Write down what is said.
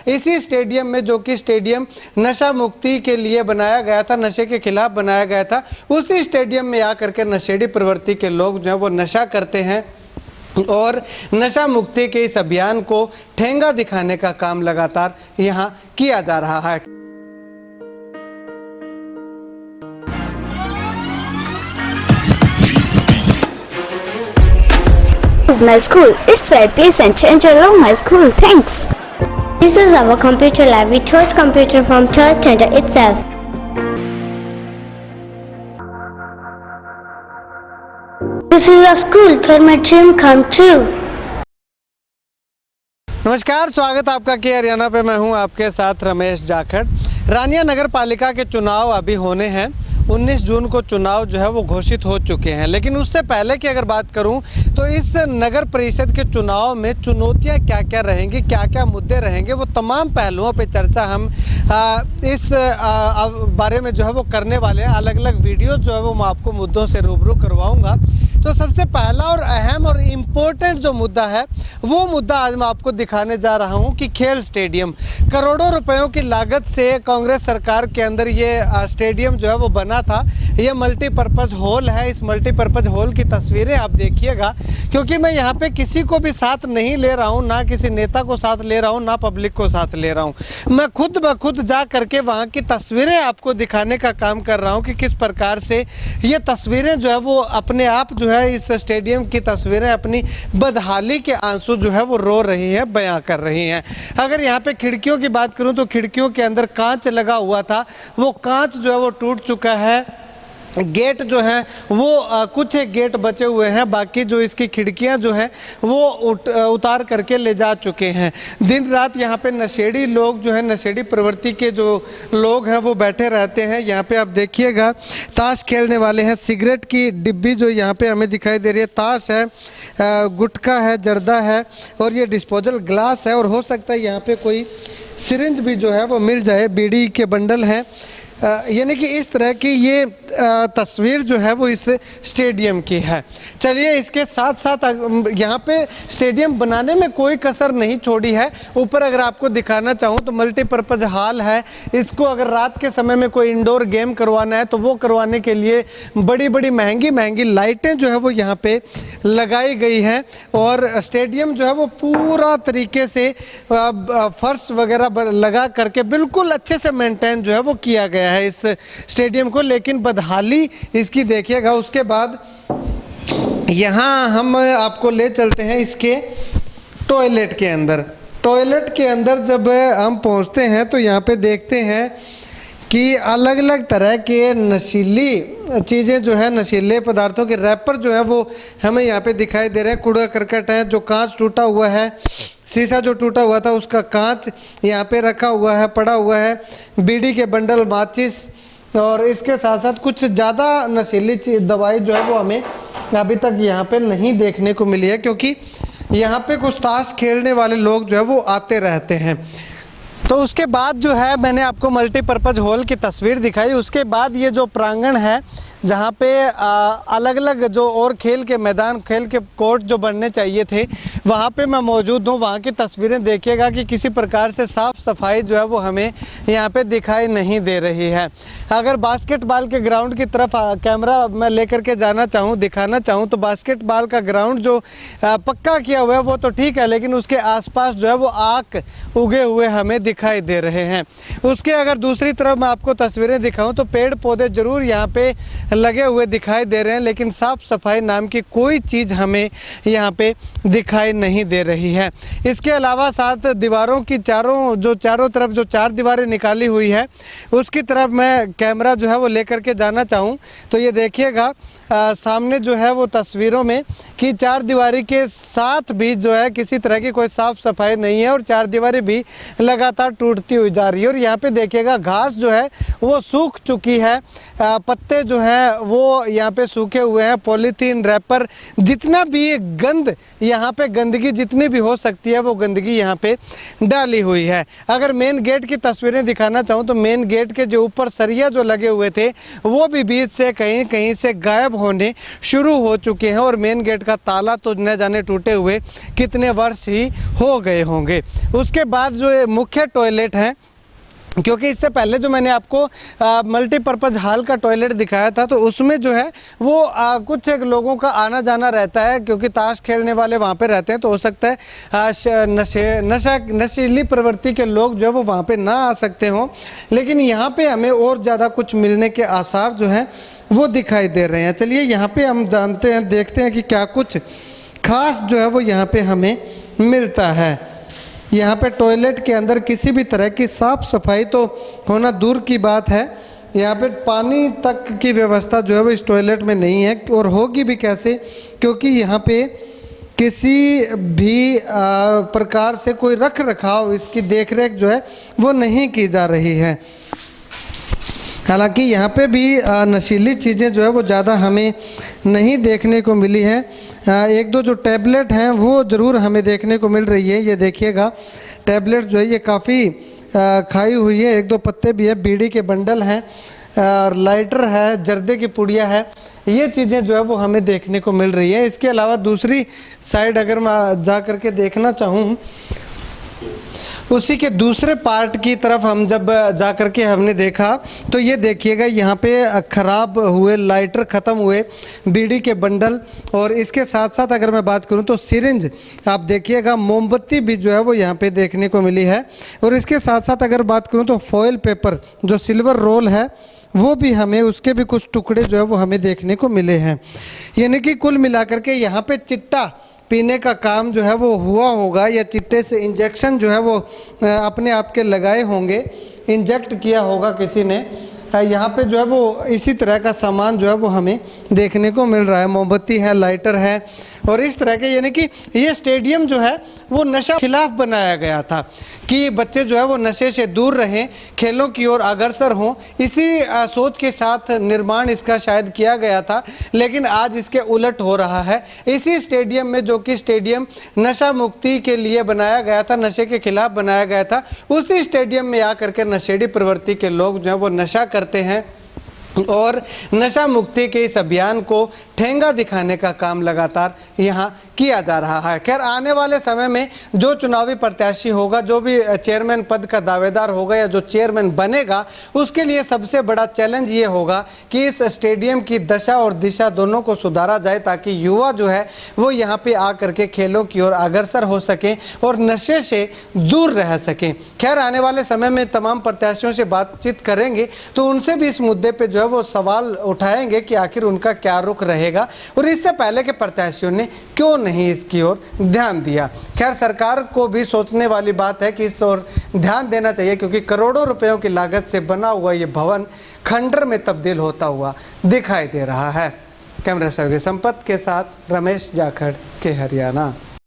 इसी स्टेडियम में, जो कि स्टेडियम नशा मुक्ति के लिए बनाया गया था, नशे के खिलाफ बनाया गया था, उसी स्टेडियम में आकर के नशेड़ी प्रवृत्ति के लोग जो है वो नशा करते हैं और नशा मुक्ति के इस अभियान को ठेंगा दिखाने का काम लगातार यहाँ किया जा रहा है। This is my school. It's right place and change along my school. Thanks. This is our computer lab. We chose computer from church center itself. This is a school where my dream come true. नमस्कार, स्वागत आपका के हरियाणा पे। मैं हूं आपके साथ रमेश जाखड़। रानिया नगर पालिका के चुनाव अभी होने हैं। 19 जून को चुनाव जो है वो घोषित हो चुके हैं, लेकिन उससे पहले की अगर बात करूं तो इस नगर परिषद के चुनाव में चुनौतियां क्या क्या रहेंगी, क्या क्या मुद्दे रहेंगे, वो तमाम पहलुओं पे चर्चा हम इस बारे में जो है वो करने वाले हैं। अलग अलग वीडियो जो है वो मैं आपको मुद्दों से रूबरू करवाऊंगा। तो सबसे पहला और अहम और इम्पोर्टेंट जो मुद्दा है वो मुद्दा आज मैं आपको दिखाने जा रहा हूं कि खेल स्टेडियम, करोड़ों रुपयों की लागत से कांग्रेस सरकार के अंदर ये स्टेडियम जो है वो बना था। ये मल्टीपर्पज़ हॉल है। इस मल्टीपर्पज़ हॉल की तस्वीरें आप देखिएगा, क्योंकि मैं यहाँ पे किसी को भी साथ नहीं ले रहा हूँ, ना किसी नेता को साथ ले रहा हूँ, ना पब्लिक को साथ ले रहा हूँ। मैं खुद ब खुद जा करके वहाँ की तस्वीरें आपको दिखाने का काम कर रहा हूँ कि किस प्रकार से ये तस्वीरें जो है वो अपने आप जो है इस स्टेडियम की तस्वीरें अपनी बदहाली के आंसू जो है वो रो रही है, बयां कर रही हैं। अगर यहाँ पे खिड़कियों की बात करूँ तो खिड़कियों के अंदर कांच लगा हुआ था, वो कांच जो है वो टूट चुका है। गेट जो है वो कुछ एक गेट बचे हुए हैं, बाकी जो इसकी खिड़कियां जो हैं वो उतार करके ले जा चुके हैं। दिन रात यहाँ पे नशेड़ी लोग जो है, नशेड़ी प्रवृत्ति के जो लोग हैं वो बैठे रहते हैं। यहाँ पे आप देखिएगा ताश खेलने वाले हैं, सिगरेट की डिब्बी जो यहाँ पे हमें दिखाई दे रही है, ताश है, गुटखा है, जर्दा है और ये डिस्पोजल ग्लास है। और हो सकता है यहाँ पे कोई सिरिंज भी जो है वो मिल जाए, बीड़ी के बंडल हैं। यानी कि इस तरह की ये तस्वीर जो है वो इस स्टेडियम की है। चलिए, इसके साथ साथ यहाँ पे स्टेडियम बनाने में कोई कसर नहीं छोड़ी है। ऊपर अगर आपको दिखाना चाहूँ तो मल्टीपर्पज़ हॉल है। इसको अगर रात के समय में कोई इंडोर गेम करवाना है तो वो करवाने के लिए बड़ी बड़ी महंगी महंगी लाइटें जो है वो यहाँ पे लगाई गई हैं। और स्टेडियम जो है वो पूरा तरीके से फर्श वगैरह लगा करके बिल्कुल अच्छे से मेंटेन जो है वो किया गया है इस स्टेडियम को। लेकिन बदहाली इसकी देखिएगा। उसके बाद यहाँ हम आपको ले चलते हैं इसके टॉयलेट के अंदर। टॉयलेट के अंदर जब हम पहुँचते हैं तो यहाँ पे देखते हैं कि अलग अलग तरह के नशीली चीज़ें जो है, नशीले पदार्थों के रैपर जो है वो हमें यहाँ पे दिखाई दे रहे हैं। कूड़ा करकट है, जो कांच टूटा हुआ है, शीशा जो टूटा हुआ था उसका कांच यहाँ पे रखा हुआ है, पड़ा हुआ है, बीड़ी के बंडल, माचिस और इसके साथ साथ कुछ ज़्यादा नशीली दवाई जो है वो हमें अभी तक यहाँ पे नहीं देखने को मिली है, क्योंकि यहाँ पे कुछ ताश खेलने वाले लोग जो है वो आते रहते हैं। तो उसके बाद जो है मैंने आपको मल्टीपर्पज़ हॉल की तस्वीर दिखाई। उसके बाद ये जो प्रांगण है जहाँ पे अलग अलग जो और खेल के मैदान, खेल के कोर्ट जो बनने चाहिए थे, वहाँ पे मैं मौजूद हूँ। वहाँ की तस्वीरें देखिएगा कि किसी प्रकार से साफ़ सफाई जो है वो हमें यहाँ पे दिखाई नहीं दे रही है। अगर बास्केटबॉल के ग्राउंड की तरफ कैमरा मैं लेकर के जाना चाहूँ, दिखाना चाहूँ, तो बास्केटबॉल का ग्राउंड जो पक्का किया हुआ है वो तो ठीक है, लेकिन उसके आसपास जो है वो आग उगे हुए हमें दिखाई दे रहे हैं। उसके अगर दूसरी तरफ मैं आपको तस्वीरें दिखाऊँ तो पेड़ पौधे ज़रूर यहाँ पे लगे हुए दिखाई दे रहे हैं, लेकिन साफ सफाई नाम की कोई चीज़ हमें यहाँ पे दिखाई नहीं दे रही है। इसके अलावा साथ दीवारों की चारों तरफ जो चार दीवारें निकाली हुई है उसकी तरफ मैं कैमरा जो है वो लेकर के जाना चाहूँ तो ये देखिएगा सामने जो है वो तस्वीरों में कि चार दीवारी के साथ भी जो है किसी तरह की कोई साफ़ सफाई नहीं है और चार दीवारी भी लगातार टूटती हुई जा रही है। और यहाँ पे देखिएगा घास जो है वो सूख चुकी है, पत्ते जो हैं हैं वो यहाँ पे सूखे हुए हैं। पॉलीथीन, रैपर, जितना भी गंद यहाँ पे गंदगी जितनी भी हो सकती है वो गंदगी यहाँ पे डाली हुई है। अगर मेन गेट की तस्वीरें दिखाना चाहूँ तो मेन गेट के जो ऊपर सरिया जो लगे हुए थे वो भी बीच से कहीं कहीं से गायब होने शुरू हो चुके हैं और मेन गेट का ताला तो न जाने टूटे हुए कितने वर्ष ही हो गए होंगे। उसके बाद जो ये मुख्य टॉयलेट है, क्योंकि इससे पहले जो मैंने आपको मल्टीपर्पज़ हॉल का टॉयलेट दिखाया था तो उसमें जो है वो कुछ एक लोगों का आना जाना रहता है, क्योंकि ताश खेलने वाले वहाँ पे रहते हैं तो हो सकता है नशीली प्रवृत्ति के लोग जो है वो वहाँ पे ना आ सकते हों। लेकिन यहाँ पे हमें और ज़्यादा कुछ मिलने के आसार जो हैं वो दिखाई दे रहे हैं। चलिए यहाँ पे हम जानते हैं, देखते हैं कि क्या कुछ खास जो है वो यहाँ पे हमें मिलता है। यहाँ पे टॉयलेट के अंदर किसी भी तरह की साफ़ सफाई तो होना दूर की बात है, यहाँ पे पानी तक की व्यवस्था जो है वो इस टॉयलेट में नहीं है और होगी भी कैसे, क्योंकि यहाँ पे किसी भी प्रकार से कोई रख रखाव, इसकी देखरेख जो है वो नहीं की जा रही है। हालांकि यहाँ पे भी नशीली चीज़ें जो है वो ज़्यादा हमें नहीं देखने को मिली है। एक दो जो टैबलेट हैं वो ज़रूर हमें देखने को मिल रही है। ये देखिएगा टैबलेट जो है ये काफ़ी खाई हुई है, एक दो पत्ते भी है, बीड़ी के बंडल हैं, लाइटर है, जर्दे की पुड़िया है, ये चीज़ें जो है वो हमें देखने को मिल रही है। इसके अलावा दूसरी साइड अगर मैं जा कर के देखना चाहूँ, उसी के दूसरे पार्ट की तरफ हम जब जा कर के हमने देखा तो ये देखिएगा यहाँ पे ख़राब हुए लाइटर, ख़त्म हुए बीड़ी के बंडल, और इसके साथ साथ अगर मैं बात करूँ तो सिरिंज आप देखिएगा, मोमबत्ती भी जो है वो यहाँ पे देखने को मिली है। और इसके साथ साथ अगर बात करूँ तो फॉयल पेपर जो सिल्वर रोल है वो भी हमें, उसके भी कुछ टुकड़े जो है वो हमें देखने को मिले हैं। यानी कि कुल मिलाकर के यहाँ पे चिट्टा पीने का काम जो है वो हुआ होगा, या चिट्टे से इंजेक्शन जो है वो अपने आप के लगाए होंगे, इंजेक्ट किया होगा किसी ने। यहाँ पे जो है वो इसी तरह का सामान जो है वो हमें देखने को मिल रहा है। मोमबत्ती है, लाइटर है और इस तरह के, यानी कि ये स्टेडियम जो है वो नशा खिलाफ बनाया गया था कि बच्चे जो है वो नशे से दूर रहें, खेलों की ओर अग्रसर हों। इसी सोच के साथ निर्माण इसका शायद किया गया था, लेकिन आज इसके उलट हो रहा है। इसी स्टेडियम में, जो कि स्टेडियम नशा मुक्ति के लिए बनाया गया था, नशे के खिलाफ बनाया गया था, उसी स्टेडियम में आकर के नशेड़ी प्रवृत्ति के लोग जो है वो नशा करते हैं और नशा मुक्ति के इस अभियान को ठेंगा दिखाने का काम लगातार यहाँ किया जा रहा है। खैर, आने वाले समय में जो चुनावी प्रत्याशी होगा, जो भी चेयरमैन पद का दावेदार होगा या जो चेयरमैन बनेगा, उसके लिए सबसे बड़ा चैलेंज ये होगा कि इस स्टेडियम की दशा और दिशा दोनों को सुधारा जाए, ताकि युवा जो है वो यहाँ पे आकर के खेलों की ओर अग्रसर हो सकें और नशे से दूर रह सकें। खैर, आने वाले समय में तमाम प्रत्याशियों से बातचीत करेंगे तो उनसे भी इस मुद्दे पर जो है वो सवाल उठाएंगे कि आखिर उनका क्या रुख रहेगा और इससे पहले के प्रत्याशियों ने क्यों नहीं इसकी ओर ध्यान दिया। खैर, सरकार को भी सोचने वाली बात है कि इस ओर ध्यान देना चाहिए, क्योंकि करोड़ों रुपयों की लागत से बना हुआ ये भवन खंडर में तब्दील होता हुआ दिखाई दे रहा है। कैमरा सर्वे संपत के साथ रमेश जाखड़ के हरियाणा।